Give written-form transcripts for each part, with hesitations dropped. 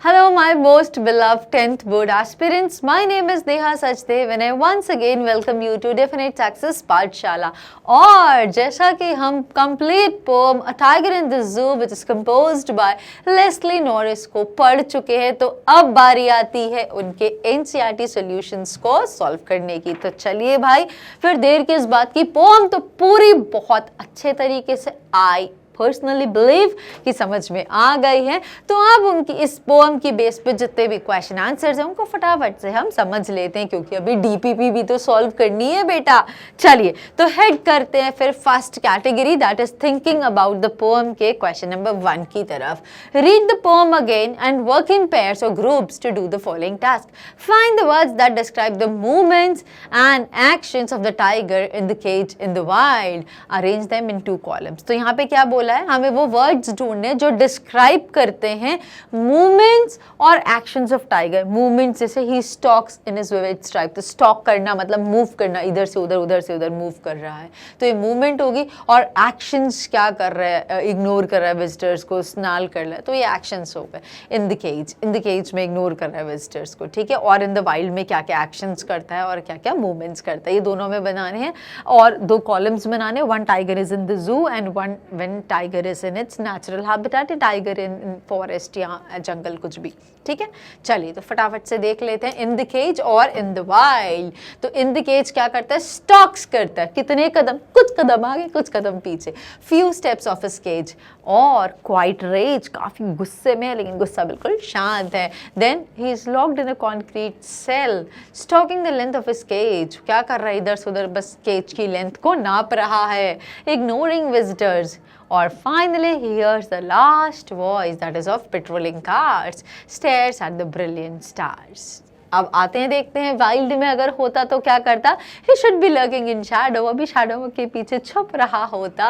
Hello, my most beloved 10th board aspirants. My name is Neha Sachdev and I once again welcome you to Definite Access पाठशाला. और जैसा कि हम complete poem A Tiger in the Zoo which is composed by Leslie Norris को पढ़ चुके हैं, तो अब बारी आती है उनके NCERT solutions को solve करने की. तो चलिए भाई, फिर देर किस बात की. poem तो पूरी बहुत अच्छे तरीके से आई पर्सनली बिलीव कि समझ में आ गई है. तो अब उनकी इस पोएम की बेस पे जितने भी क्वेश्चन आंसर्स हैं उनको फटाफट से हम समझ लेते हैं, क्योंकि अभी डीपीपी भी तो सॉल्व करनी है बेटा. चलिए तो हेड करते हैं फिर first category, that is thinking about the poem के क्वेश्चन नंबर 1 की तरफ. Read the poem again and work in pairs और groups to do the following task. Find the words that describe the movements and actions of the tiger in the cage in the wild. Arrange them in 2 columns. तो यहाँ पे क्या बोला है, हमें वो words ढूंढने जो डिस्क्राइब करते हैं मूवमेंट्स और एक्शंस ऑफ टाइगर. मूवमेंट्स जैसे ही stalks in his vivid stripe, तो स्टॉक करना मतलब मूव करना, इधर से उधर उधर से उधर मूव कर रहा है, तो ये मूवमेंट होगी. और एक्शंस क्या कर रहा है, इग्नोर कर रहा है विजिटर्स को, स्नाल कर रहा है, तो ये एक्शंस हो गए. इन द केज में इग्नोर कर रहा है विजिटर्स को, ठीक है. और इन द वाइल्ड में क्या क्या एक्शंस करता है और क्या क्या मूवमेंट्स करता है, ये दोनों में बनाने हैं. और 2 कॉलम्स बनाने, 1 टाइगर इज इन द जू and 1 when tiger is in its natural habitat, tiger in forest या जंगल, कुछ भी, ठीक है. चलिए तो फटाफट से देख लेते हैं. इन द केज और इन द वाइल्ड. तो इन द केज क्या करता है, स्टॉक्स करता है. कितने कदम, कुछ कदम आगे कुछ कदम पीछे. Few steps of his cage. और क्वाइट रेज, काफी गुस्से में है लेकिन गुस्सा बिल्कुल शांत है. Then he is locked in a concrete cell. Stalking the length of his cage, क्या कर रहा है, इधर से उधर बस केज की लेंथ को नाप रहा है. Ignoring visitors. और finally he hears the last voice that is of patrolling cars, stares at the brilliant stars. अब आते हैं, देखते हैं वाइल्ड में अगर होता तो क्या करता. he should be lurking in shadow, अभी शैडो के पीछे छुप रहा होता.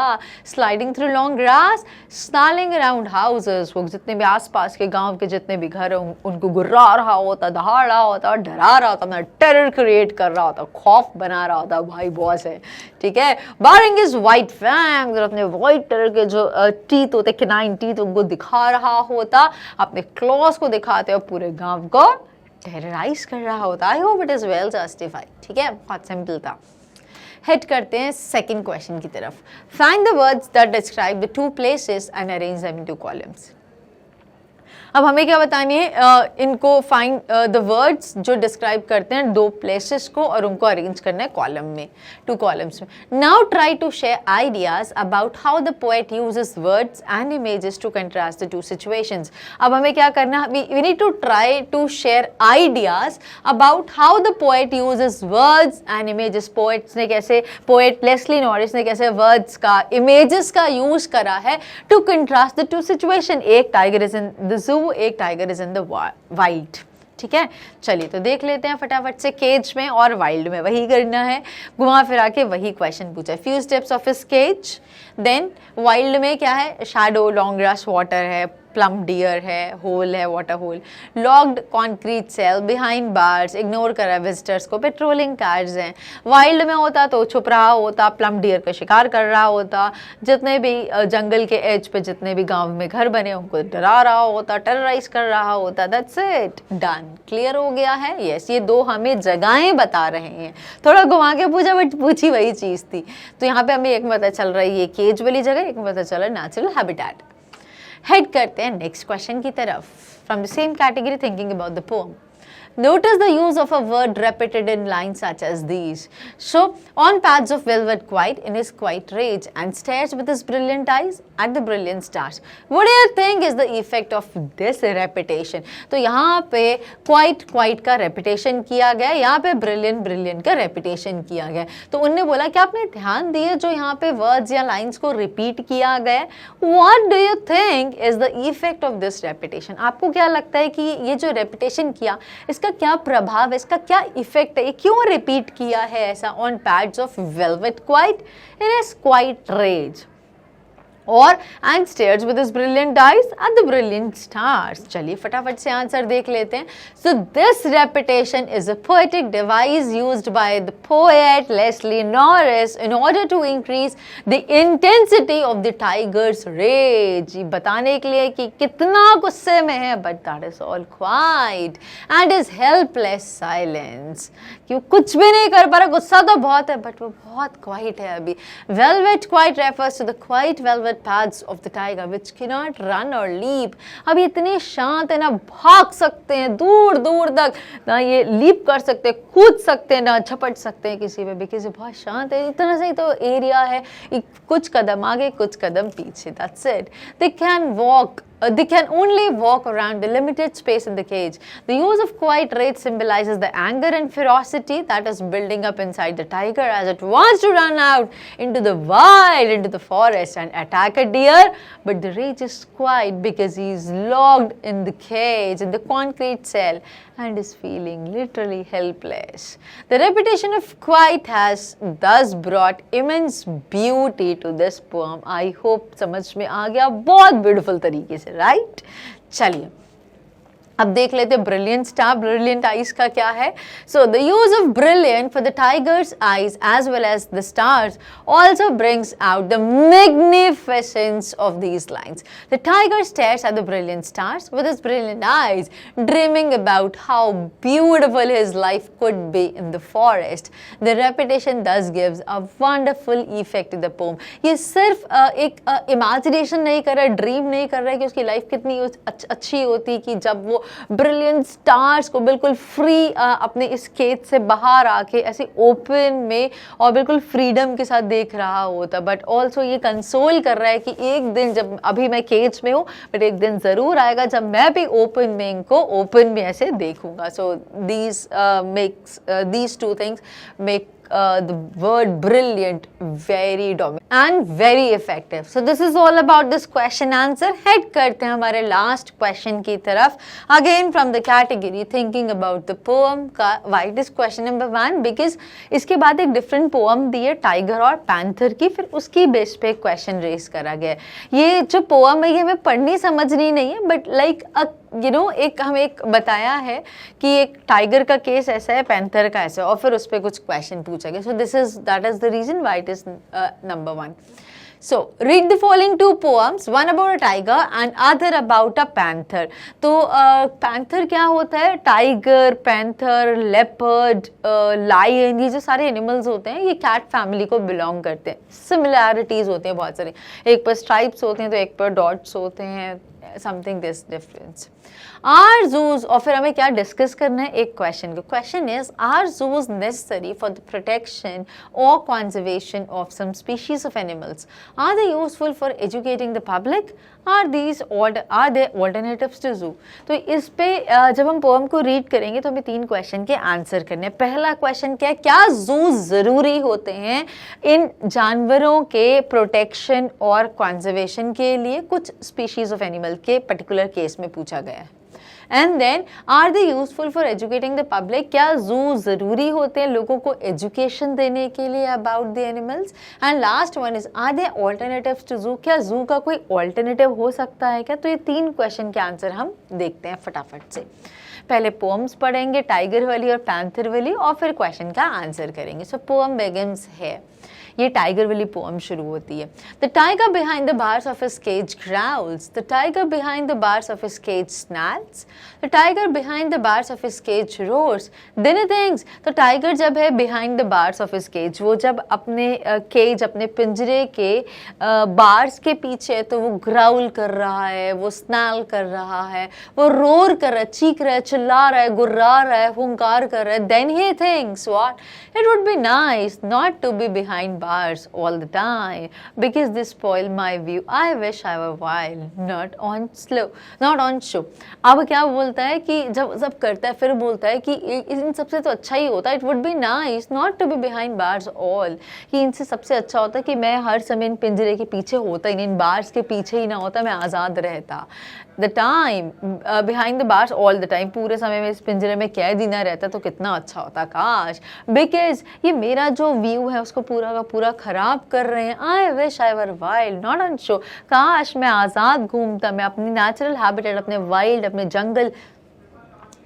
sliding through long grass, snarling around houses, वो जितने भी आसपास के गांव के जितने भी घर हैं उनको गुर्रा रहा होता, दहाड़ रहा होता, डरा रहा होता, अपना टेरर क्रिएट कर रहा होता, खौफ बना रहा होता. भाई बॉस है, ठीक है. baring his white fangs, और अपने व्हाइट टेरर के जो टीथ होते, canine टीथ, उनको दिखा रहा होता, अपने क्लॉज को दिखाते हुए पूरे गांव को टेरराइज कर रहा होता. I hope it is well justified, ठीक है. बहुत सिंपल था. हेड करते हैं सेकंड क्वेश्चन की तरफ. Find the words that describe the 2 places and arrange them in 2 columns. अब हमें क्या बतानी है, इनको फाइंड द वर्ड्स जो डिस्क्राइब करते हैं 2 प्लेसेस को, और उनको अरेंज करना है कॉलम में, 2 कॉलम्स में. Now try to share ideas about how the poet uses words and images to contrast the 2 situations. अब हमें क्या करना, we need to try to share ideas about how the poet uses words and images. Poet Leslie Norris ने कैसे words का, images का use करा है टू कंट्रास्ट द 2 सिचुएशन. एक tiger is in the zoo, एक tiger is in the wild, ठीक है. चलिए तो देख लेते हैं फटाफट से. केज में और वाइल्ड में वही करना है, घुमा फिरा के वही क्वेश्चन पूछा है. Few steps of his cage. Then wild में क्या है, शैडो, लॉन्ग ग्रास, वाटर है, प्लम डियर है, होल है, water hole. Locked concrete cell, behind bars, ignore कर रहा है विजिटर्स को, पेट्रोलिंग कार्स हैं. वाइल्ड में होता तो छुप रहा होता, प्लम डियर का शिकार कर रहा होता, जितने भी जंगल के एज पे जितने भी गांव में घर बने उनको डरा रहा होता, टेरराइज कर रहा होता. That's it, done. क्लियर हो गया है. यस, ये 2 हमें जगहें बता रहे हैं. थोड़ा घुमा के पूछा बट पूछी वही चीज़ थी. तो यहाँ पे हमें एक पता चल रहा है ये केज वाली जगह, एक पता चल रहा है नेचुरल हैबिटेट. हेड करते हैं नेक्स्ट क्वेश्चन की तरफ. From the same category, thinking about the poem. Notice the use of a word repeated in lines such as these. So, on pads of velvet quiet in his quiet rage and stares with his brilliant eyes at the brilliant stars. What do you think is the effect of this repetition? तो यहाँ पे quiet का repetition किया गया, यहाँ पे brilliant का repetition किया गया. तो उनने बोला कि आपने ध्यान दिए जो यहाँ पे words या lines को repeat किया गया. What do you think is the effect of this repetition? आपको क्या लगता है कि ये जो repetition किया, इसका क्या प्रभाव है, इसका क्या इफेक्ट है, ये क्यों रिपीट किया है ऐसा. On pads of velvet quiet in his quiet rage. और and stares with his brilliant eyes at the brilliant stars. चलिए फटाफट से आंसर देख लेते हैं. So this repetition is a poetic device used by the poet Leslie Norris in order to increase the intensity of the tiger's rage. ये बताने के लिए कि कितना गुस्से में है, but that is all quiet and his helpless silence. क्यों कुछ भी नहीं कर पा रहा, गुस्सा तो बहुत है but वो बहुत quiet है अभी. Velvet quiet refers to the quiet velvet paths of the tiger which cannot run or leap. अभी इतने शांत है ना, भाग सकते हैं दूर दूर तक ना, ये लीप कर सकते हैं, कूद सकते हैं ना, झपट सकते हैं किसी पे भी, किसी बहुत शांत है. इतना सही तो एरिया है, कुछ कदम आगे कुछ कदम पीछे. That's it. They can walk. They can only walk around the limited space in the cage. The use of quiet rage symbolizes the anger and ferocity that is building up inside the tiger as it wants to run out into the wild, into the forest and attack a deer. But the rage is quiet because he is locked in the cage, in the concrete cell, and is feeling literally helpless. The repetition of quiet has thus brought immense beauty to this poem. I hope समझ में आ गया बहुत beautiful तरीके से, right? चलिए अब देख लेते हैं ब्रिलियंट स्टार, ब्रिलियंट आइज का क्या है. So the use of brilliant for the tiger's eyes as well as the stars also brings out the magnificence of these lines. The tiger stares at the brilliant stars with his brilliant eyes, dreaming about how beautiful his life could be in the forest. The repetition thus gives a wonderful effect to the poem. ये सिर्फ एक imagination नहीं कर रहा है, dream नहीं कर रहा है कि उसकी लाइफ कितनी अच्छी होती कि जब वो ब्रिलियंट स्टार्स को बिल्कुल फ्री अपने इस केज से बाहर आके ऐसे ओपन में और बिल्कुल फ्रीडम के साथ देख रहा होता. बट ऑल्सो ये कंसोल कर रहा है कि एक दिन, जब अभी मैं केज में हूँ बट एक दिन ज़रूर आएगा जब मैं भी ओपन में इनको ओपन में ऐसे देखूंगा. सो these two things make the word brilliant very dominant and very effective. So this is all about this question answer. Head करते हैं हमारे last question की तरफ. Again from the category thinking about the poem का. Why it is question number 1? Because इसके बाद एक different poem दी है टाइगर और पैंथर की, फिर उसकी बेस पे क्वेश्चन रेस करा गया. ये जो पोएम है ये हमें पढ़नी समझनी नहीं है, बट लाइक एक हमें एक बताया है कि एक टाइगर का केस ऐसा है, पैंथर का ऐसा है, और फिर उस पर कुछ क्वेश्चन पूछा गया. So that is the reason why it is number 1. So, read the following two poems, one about a tiger and other about a panther. तो पैंथर क्या होता है? टाइगर, पैंथर, लेपर्ड, लायन, ये जो सारे एनिमल्स होते हैं ये कैट फैमिली को बिलोंग करते हैं. सिमिलैरिटीज होते हैं बहुत सारी, एक पर स्ट्राइप्स होते हैं तो एक पर डॉट्स होते हैं, समथिंग दिस डिफरेंस. आर जूज, और फिर हमें क्या डिस्कस करना है एक क्वेश्चन को. Question is are zoos necessary for the protection और conservation of some species of animals? Are they useful for educating the public? Are they alternatives to zoo? तो इस पे जब हम पोएम को रीड करेंगे तो हमें 3 क्वेश्चन के आंसर करने हैं. पहला क्वेश्चन क्या है? क्या जू जरूरी होते हैं इन जानवरों के प्रोटेक्शन और कंजर्वेशन के लिए? कुछ स्पीशीज ऑफ एनिमल के पर्टिकुलर केस में पूछा गया है. And then are they useful for educating the public? क्या जू ज़रूरी होते हैं लोगों को एजुकेशन देने के लिए about the animals? And last one is are they alternatives to zoo? क्या जू का कोई ऑल्टरनेटिव हो सकता है क्या? तो ये 3 क्वेश्चन के आंसर हम देखते हैं फटाफट से. पहले पोएम्स पढ़ेंगे, टाइगर वाली और पैंथर वाली, और फिर क्वेश्चन का आंसर करेंगे. सो पोएम बिगिंस है. ये टाइगर वाली पोएम शुरू होती है. The tiger behind the bars of his cage growls, the tiger behind the bars of his cage snaps, the tiger behind the bars of his cage roars, then he thinks. तो tiger जब है behind the bars of his cage, वो जब अपने cage, अपने पिंजरे के bars के पीछे, तो वो ग्राउल कर रहा है, वो स्नैल कर रहा है, वो रोर कर रहा है, चीख रहा है, चिल्ला रहा है, गुर्रा रहा है, हुंकार कर रहा है. Then he thinks what? It would be nice not to be behind bars all the time because they spoil my view. I wish I were wild, not on show. अब क्या बोलता है कि जब करता है फिर बोलता है कि इन सबसे तो अच्छा ही होता है, it would be nice not to be behind bars all, कि इनसे सबसे अच्छा होता है कि मैं हर समय इन पिंजरे के पीछे होता ही नहीं, इन बार्स के पीछे ही ना होता, मैं आज़ाद रहता. The time behind the bars all the time, पूरे समय में इस पिंजरे में कैद ही ना रहता तो कितना अच्छा होता काश, बिकॉज ये मेरा जो व्यू है उसको पूरा का पूरा खराब कर रहे हैं। I wish I were wild not on show, काश मैं आज़ाद घूमता, मैं अपनी नेचुरल हैबिटेट, अपने वाइल्ड, अपने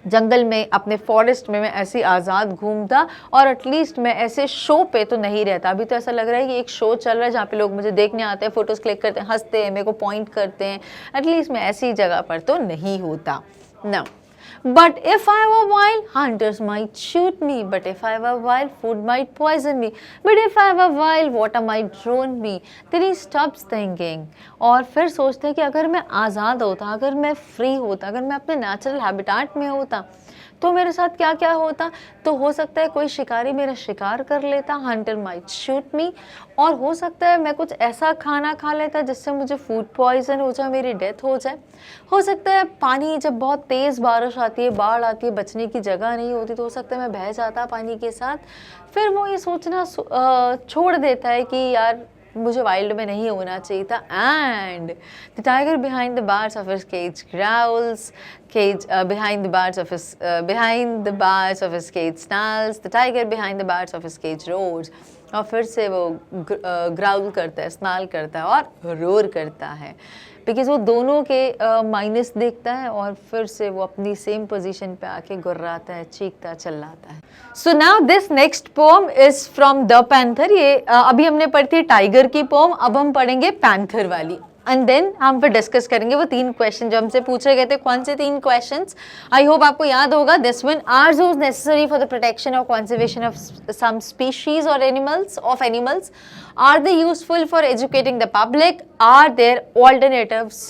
जंगल में, अपने फॉरेस्ट में मैं ऐसे आज़ाद घूमता, और एटलीस्ट मैं ऐसे शो पे तो नहीं रहता। अभी तो ऐसा लग रहा है कि एक शो चल रहा है जहाँ पे लोग मुझे देखने आते हैं, फोटोज़ क्लिक करते हैं, हंसते हैं, मेरे को पॉइंट करते हैं, एटलीस्ट मैं ऐसी जगह पर तो नहीं होता ना। But if I were wild, hunters might shoot me. But if I were wild, food might poison me. But if I were wild, water might drown me. Then he stops thinking. और फिर सोचते हैं कि अगर मैं आज़ाद होता, अगर मैं फ्री होता, अगर मैं अपने नेचुरल हैबिटेट में होता, तो मेरे साथ क्या क्या होता। तो हो सकता है कोई शिकारी मेरा शिकार कर लेता, हंटर माइट शूट मी, और हो सकता है मैं कुछ ऐसा खाना खा लेता जिससे मुझे फूड पॉइजन हो जाए, मेरी डेथ हो जाए। हो सकता है पानी, जब बहुत तेज़ बारिश आती है, बाढ़ आती है, बचने की जगह नहीं होती, तो हो सकता है मैं बह जाता पानी के साथ। फिर वो ये सोचना छोड़ देता है कि यार मुझे वाइल्ड में नहीं होना चाहिए था। And the tiger behind the bars of his cage growls, behind the bars of his cage snarls, the tiger behind the bars of his cage roars. और फिर से वो ग्राउल करता है, स्नाल करता है और रोर करता है, बिकॉज वो दोनों के माइनस देखता है, और फिर से वो अपनी सेम पोजीशन पे आके गुर्राता है, चीखता, चिल्लाता है। So now this next poem is from the panther. ये अभी हमने पढ़ी थी टाइगर की पोम, अब हम पढ़ेंगे पैंथर वाली, एंड देन हम फिर डिस्कस करेंगे वो 3 क्वेश्चन जो हमसे पूछे गए थे। कौन से 3 क्वेश्चंस, आई होप आपको याद होगा। This one, are zoos necessary for the protection or conservation of some species or animals? Are they useful for educating the public? Are there alternatives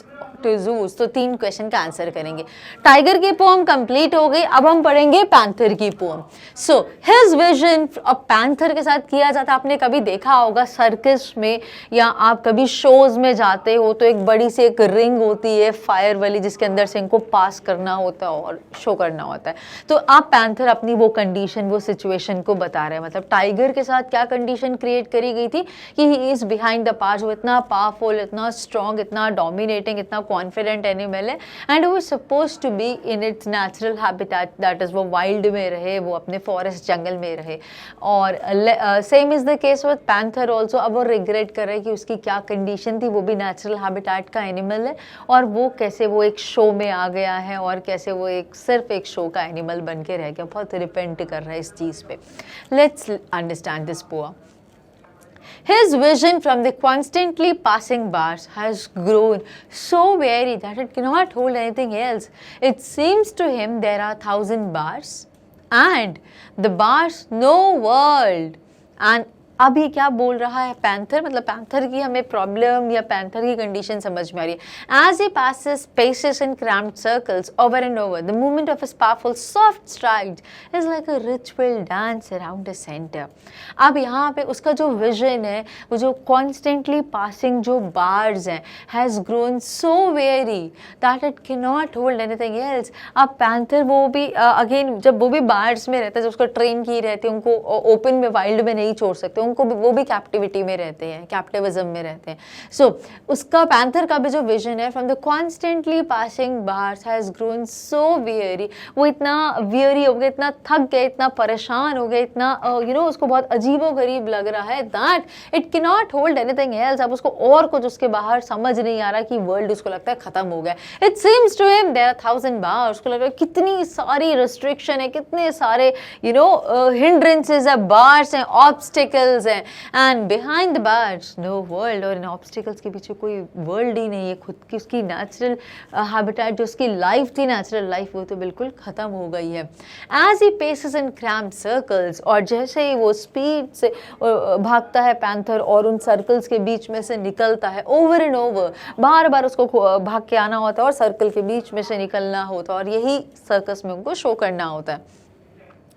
to zoos? तो 3 क्वेश्चन का answer करेंगे। Tiger की pome complete हो गई, अब हम पढ़ेंगे panther की पोम। सो हिज विजन, अब पैंथर के साथ किया जाता, आपने कभी देखा होगा सर्कस में, या आप कभी शोज में जाते हो तो एक बड़ी सी एक रिंग होती है फायर वाली, जिसके अंदर से इनको पास करना होता है और शो करना होता है। तो आप पैंथर अपनी वो कंडीशन, वो सिचुएशन को बता रहे हैं, मतलब टाइगर के साथ क्या कंडीशन क्रिएट करी गई थी कि he is behind the bars, वो इतना पावरफुल, इतना स्ट्रॉन्ग, इतना डोमिनेटिंग, इतना कॉन्फिडेंट एनिमल है, एंड वो suppose to be in its natural habitat, that is वो वाइल्ड में रहे, वो अपने फॉरेस्ट जंगल में रहे। और same is the case with panther also. अब वो रिग्रेट कर रहे हैं कि उसकी क्या कंडीशन थी, वो भी नेचुरल हैबिटेट का एनिमल है, और वो कैसे वो एक शो में आ गया है, और कैसे वो एक सिर्फ एक शो का एनिमल बन के रह गया, बहुत रिपेंट कर रहा है इस चीज़ पे। Let's understand this poem. His vision from the constantly passing bars has grown so weary that it cannot hold anything else. It seems to him there are 1,000 bars and the bars no world. And अब ये क्या बोल रहा है panther, मतलब panther की हमें problem या पैंथर की कंडीशन समझ में आ रही है। As he passes, paces in cramped circles over and over, the movement of his powerful soft strides is like a ritual dance around the center. अब यहाँ पे उसका जो विजन है, वो जो constantly passing जो bars हैं, has grown so weary that it cannot hold anything else. अब पैंथर वो भी अगेन जब वो भी bars में रहता है, जब उसको ट्रेन की रहती है, उनको ओपन में वाइल्ड में नहीं छोड़ सकते, उनको भी वो भी कैप्टिविटी में रहते हैं, कैप्टिविज्म में रहते हैं। सो उसका पैंथर का भी जो विजन है, from the constantly passing bars has grown so weary, वो इतना वियरी हो गया, इतना थक गया, इतना परेशान हो गया, इतना उसको बहुत अजीबो गरीब लग रहा है, that it can not hold anything else. अब उसको और कुछ उसके बाहर समझ नहीं आ रहा कि वर्ल्ड उसको लगता है खत्म हो गया। It seems to him there are 1,000 bars, उसको लग रहा है कितनी सारी रिस्ट्रिक्शन है, कितने सारे हिंड्रेंसेस है, बार्स हैं, ऑब्स्टिकल्स हैं, and behind the bars no world, और इन ऑब्स्टिकल्स के पीछे कोई वर्ल्ड ही नहीं है, खुद की उसकी नेचुरल हैबिटेट, जो उसकी लाइफ थी, नेचुरल लाइफ, वो तो बिल्कुल खत्म हो गई है। As he paces in cramped circles, और जैसे ही वो स्पीड से भागता है पैंथर और उन सर्कल्स के बीच में से निकलता है, ओवर एंड ओवर, बार बार उसको भाग के आना होता है और सर्कल के बीच में से निकलना होता है, और यही सर्कस में उनको शो करना होता है।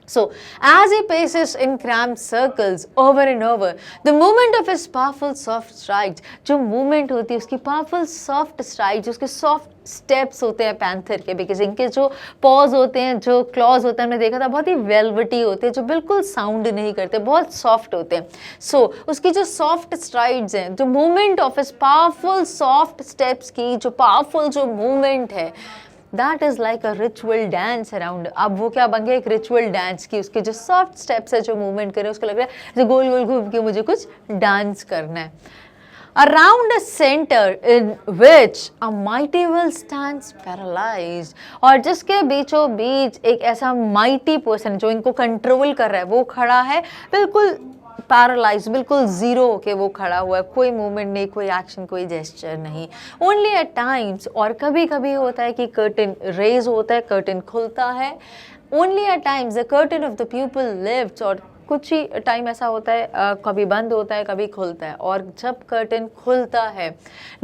So, as he paces in cramped circles over and over, the movement of his powerful soft strides, जो movement होती है उसकी powerful soft strides, उसके soft steps होते हैं पैंथर के, बिकॉज इनके जो पॉज होते हैं, जो क्लॉज होता है, हमने देखा था बहुत ही वेलवेटी होते हैं, जो बिल्कुल साउंड नहीं करते, बहुत सॉफ्ट होते हैं. सो उसकी जो सॉफ्ट स्ट्राइड्स हैं, जो movement of his powerful soft steps की जो पावरफुल जो मूवमेंट है, that is like a ritual dance around. अब वो क्या बन गया, एक रिचुअल डांस की. उसके जो सॉफ्ट स्टेप्स है, जो मूवमेंट कर रहे हैं, उसको लग रहा है जैसे गोल गोल घूम के मुझे कुछ डांस करना है. Around a center in which a mighty will stands paralyzed, और जिसके बीचों बीच एक ऐसा mighty person जो इनको कंट्रोल कर रहा है वो खड़ा है, बिल्कुल पैरालाइज, बिल्कुल जीरो होके वो खड़ा हुआ है, कोई मूवमेंट नहीं, कोई एक्शन, कोई जेस्चर नहीं. ओनली एट टाइम्स, और कभी कभी होता है कि कर्टन रेज होता है, कर्टन खुलता है. Only at times the curtain of the pupil lifts, और कुछ ही टाइम ऐसा होता है कभी बंद होता है कभी खुलता है. और जब कर्टन खुलता है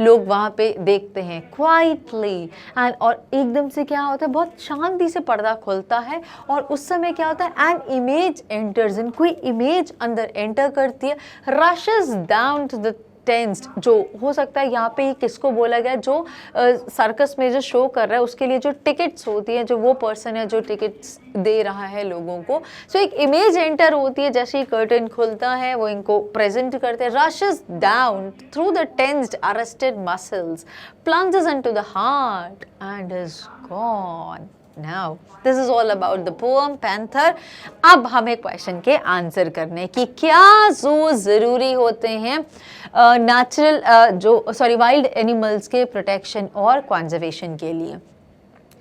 लोग वहाँ पे देखते हैं क्वाइटली एंड, और एकदम से क्या होता है, बहुत शांति से पर्दा खुलता है और उस समय क्या होता है, एन इमेज एंटर्स इन, कोई इमेज अंदर एंटर करती है, rushes down to the tensed, जो हो सकता है यहाँ पे ही किसको बोला गया, जो सर्कस में जो शो कर रहा है उसके लिए जो टिकट्स होती हैं, जो वो पर्सन है जो टिकट्स दे रहा है लोगों को. सो एक इमेज एंटर होती है, जैसे ही कर्टन खुलता है वो इनको प्रेजेंट करते हैं. Rashes down through the tensed arrested muscles, plunges into the heart and is gone. Now, this is all about the poem Panther. अब हमें क्वेश्चन के आंसर करने कि क्या जो ज़रूरी होते हैं वाइल्ड एनिमल्स के प्रोटेक्शन और कंजर्वेशन के लिए.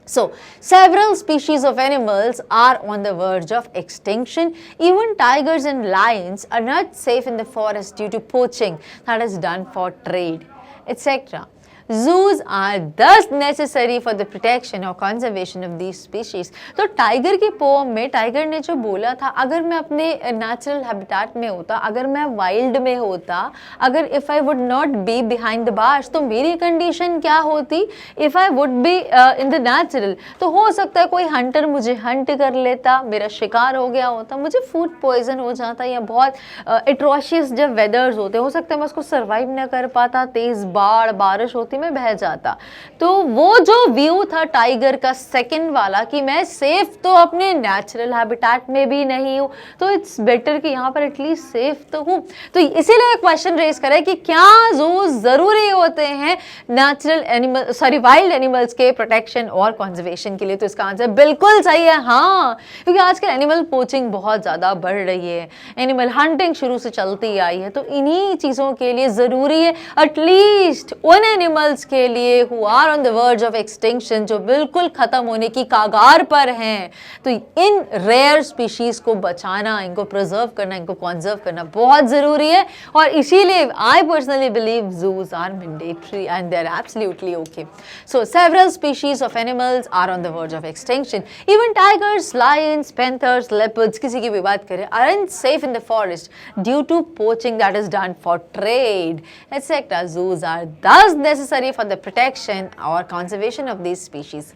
So, several species of animals are on the verge of extinction. Even tigers and lions are not safe in the forest due to poaching that is done for trade, etc. Zoos are thus necessary for the protection or conservation of these species. तो tiger की pome में tiger ने जो बोला था, अगर मैं अपने नेचुरल हैबिटेट में होता, अगर मैं वाइल्ड में होता, अगर if I would not be behind the bars, तो मेरी कंडीशन क्या होती. If I would be in the natural, तो हो सकता है कोई हंटर मुझे हंट कर लेता, मेरा शिकार हो गया होता, मुझे फूड पॉइजन हो जाता, या बहुत एट्रोशियस जब वेदर्स होते, हो सकता है मैं उसको सर्वाइव न कर पाता, तेज बाढ़ बारिश होती, में बह जाता. तो वो जो व्यू था टाइगर का सेकंड वाला कि मैं सेफ तो अपने नेचुरल हैबिटेट में भी नहीं हूं, तो इट्स बेटर कि यहाँ पर एटलीस्ट सेफ तो हूं. तो इसीलिए क्वेश्चन रेज करे कि क्या जो जरूरी होते हैं नेचुरल एनिमल वाइल्ड एनिमल्स के प्रोटेक्शन और कंजर्वेशन के लिए. तो इसका आंसर बिल्कुल सही है, हाँ, क्योंकि आजकल एनिमल पोचिंग बहुत ज्यादा बढ़ रही है, एनिमल हंटिंग शुरू से चलती आई है. तो इन्हीं चीजों के लिए जरूरी है एटलीस्ट उन एनिमल्स के लिए who are on the verge of extinction, जो बिल्कुल खत्म होने की कागार पर हैं, तो इन रेयर स्पीशीज को बचाना, इनको प्रिजर्व करना, इनको कंजर्व करना बहुत जरूरी है. और इसीलिए I personally believe zoos are mandatory and they're absolutely okay. So several species of animals are on the verge of extinction. Even tigers, lions, panthers, leopards, किसी की भी बात करें, aren't safe in the forest due to poaching that is done for trade, etc. Zoos are thus necessary for the protection or conservation of these species.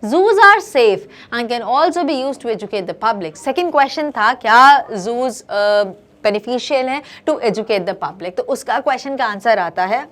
Zoos are safe and can also be used to educate the public. Second question था, क्या zoos beneficial हैं to educate the public? तो उसका question का answer आता है,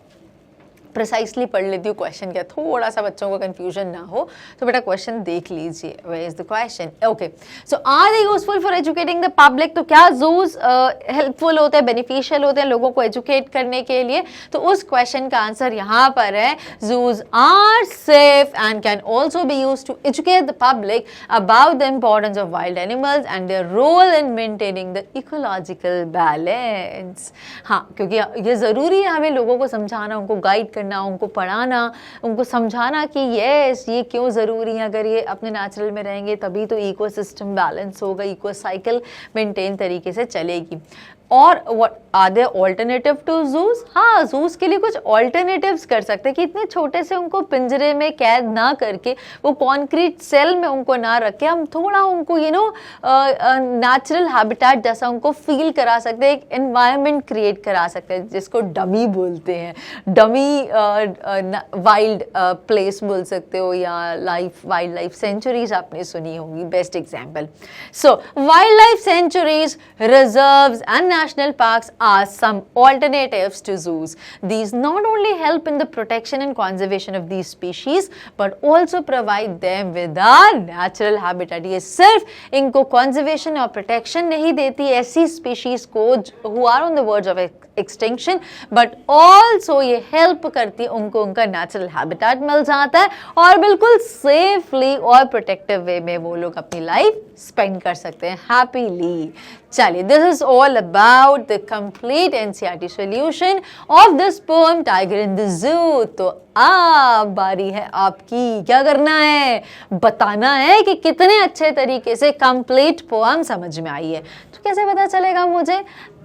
precisely पढ़ लेती हूँ क्वेश्चन क्या, थोड़ा सा बच्चों को कंफ्यूजन ना हो, तो बेटा क्वेश्चन देख लीजिए. Where is the question? Okay, so are they useful for educating the public? तो क्या जूस हेल्पफुल होते हैं, बेनिफिशियल होते हैं लोगों को एजुकेट करने के लिए? तो उस क्वेश्चन का आंसर यहाँ पर है, zoos are safe and can also be use to educate the public about the importance of wild animals and their role in maintaining the ecological balance. हाँ, क्योंकि ये ज़रूरी है हमें लोगों को समझाना, उनको गाइड करना, उनको पढ़ाना, उनको समझाना कि यस ये क्यों ज़रूरी है. अगर ये अपने नेचुरल में रहेंगे तभी तो इकोसिस्टम बैलेंस होगा, इको साइकिल मेंटेन तरीके से चलेगी. और what are their alternative to zoos? हाँ, जूस के लिए कुछ ऑल्टरनेटिव्स कर सकते हैं कि इतने छोटे से उनको पिंजरे में कैद ना करके, वो कॉन्क्रीट सेल में उनको ना रख के, हम थोड़ा उनको नेचुरल हैबिटेट जैसा उनको फील करा सकते हैं, एक एनवायरनमेंट क्रिएट करा सकते हैं, जिसको डमी बोलते हैं। डमी वाइल्ड प्लेस बोल सकते हो, या वाइल्ड लाइफ सेंचुरीज आपने सुनी होंगी, best example. So wild life sanctuaries, reserves and national parks are some alternatives to zoos. These not only help in the protection and conservation of these species, but also provide them with a natural habitat. ये सिर्फ इनको conservation और protection नहीं देती ऐसी species को who are on the verge of extinction, but also ये help करती है उनको उनका natural habitat मिल जाता है और बिल्कुल safely और protective way में वो लोग अपनी life spend कर सकते हैं happily. चलिए, this is all about the complete NCERT solution of this poem Tiger in the Zoo. तो अब बारी है आपकी, क्या करना है? बताना है कि कितने अच्छे तरीके से complete poem समझ में आई है। तो कैसे पता चलेगा मुझे?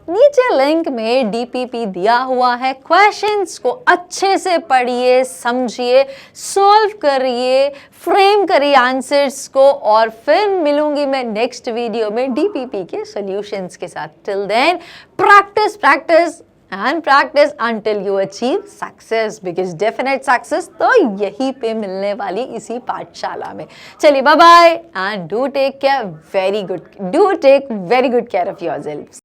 नीचे लिंक में DPP दिया हुआ है, क्वेश्चंस को अच्छे से पढ़िए, समझिए, सॉल्व करिए, फ्रेम करिए आंसर्स को, और फिर मिलूंगी मैं नेक्स्ट वीडियो में DPP के सॉल्यूशंस के साथ। Till then practice practice and practice until you achieve success, because definite success तो यहीं पे मिलने वाली इसी पाठशाला में। चलिए, bye bye and do take very good care of yourselves.